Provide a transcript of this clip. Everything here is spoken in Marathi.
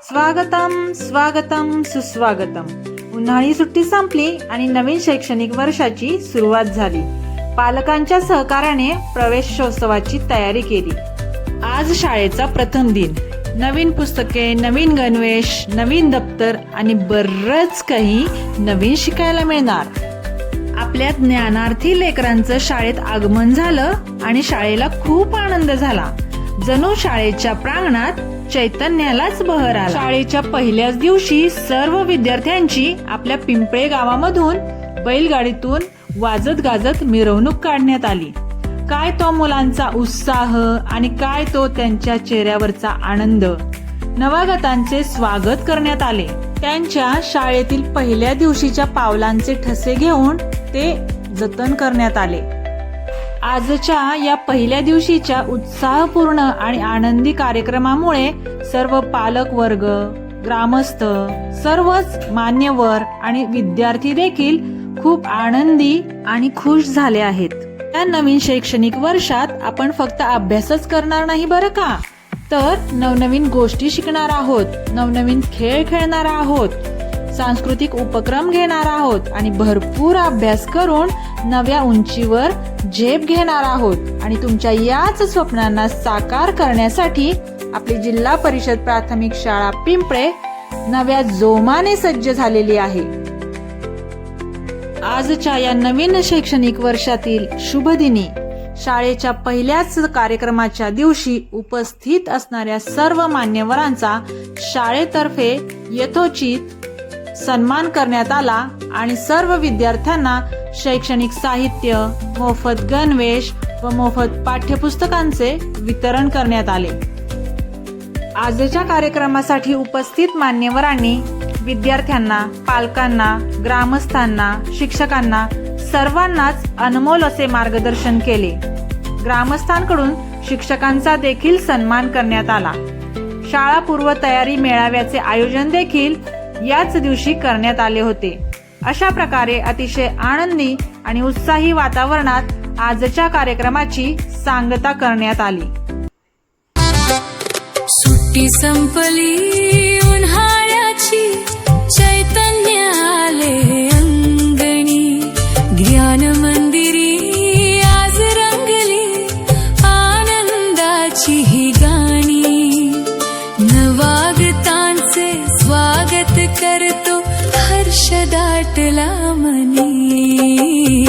स्वागतम स्वागतम सुस्वागतम। उन्हाळी सुट्टी संपली आणि नवीन शैक्षणिक वर्षाची सुरुवात झाली। पालकांच्या सहकार्याने प्रवेशोत्सवाची तयारी केली। आज शाळेचा प्रथम दिन। नवीन पुस्तके, नवीन गणवेश, नवीन दप्तर आणि बरंच काही नवीन शिकायला मिळणार। आपल्या ज्ञानार्थी लेकरांचं शाळेत आगमन झालं आणि शाळेला खूप आनंद झाला। जणू शाळेच्या प्रांगणात चैतन्यालाच बहर आला। शाळेच्या पहिल्याच दिवशी सर्व विद्यार्थ्यांची आपल्या पिंपळे गावामधून बैलगाडीतून वाजत गाजत मिरवणूक काढण्यात आली। काय तो मुलांचा उत्साह आणि काय तो त्यांच्या चेहऱ्यावरचा आनंद। नवागतांचे स्वागत करण्यात आले। त्यांच्या शाळेतील पहिल्या दिवशीच्या पावलांचे ठसे घेऊन ते जतन करण्यात आले। आजच्या या पहिल्या दिवशीच्या उत्साहपूर्ण आणि आनंदी कार्यक्रमामुळे सर्व पालक वर्ग, ग्रामस्थ, सर्वच मान्यवर आणि विद्यार्थी देखील खूप आनंदी आणि खुश झाले आहेत। या नवीन शैक्षणिक वर्षात आपण फक्त अभ्यासच करणार नाही बरं का, तर नवनवीन गोष्टी शिकणार आहोत, नवनवीन खेळ खेळणार आहोत, सांस्कृतिक उपक्रम घेणार आहोत आणि भरपूर अभ्यास करून नव्या उंचीवर झेप घेणार आहोत। आणि तुमच्या याच स्वप्नांना साकार करण्यासाठी आपली जिल्हा परिषद प्राथमिक शाळा पिंपळे नव्या जोमाने सज्ज झालेली आहे। आजच्या या नवीन शैक्षणिक वर्षातील शुभ दिनी शाळेच्या पहिल्याच कार्यक्रमाच्या दिवशी उपस्थित असणाऱ्या सर्व मान्यवरांचा शाळेतर्फे यथोचित सन्मान करण्यात आला आणि सर्व विद्यार्थ्यांना शैक्षणिक साहित्य, मोफत गणवेश व मोफत पाठ्यपुस्तकांचे वितरण करण्यात आले। आजच्या कार्यक्रमासाठी उपस्थित मान्यवरांनी विद्यार्थ्यांना, पालकांना, ग्रामस्थांना, शिक्षकांना सर्वांनाच अनमोल असे मार्गदर्शन केले। ग्रामस्थांकडून शिक्षकांचा देखील सन्मान करण्यात आला। शाळा पूर्व तयारी मेळाव्याचे आयोजन देखील याच दिवशी करण्यात आले होते। अशा प्रकारे अतिशय आनंदी आणि उत्साही वातावरणात आजच्या कार्यक्रमाची सांगता करण्यात आली। सुट्टी संपली उन्हाळ्याची, चैतन्य आले अंगणी, ज्ञान मंदिरी आज रंगली, आनंदाची ही गाणी, नवागतांचे स्वागत करतो हर्ष दाटला मनी।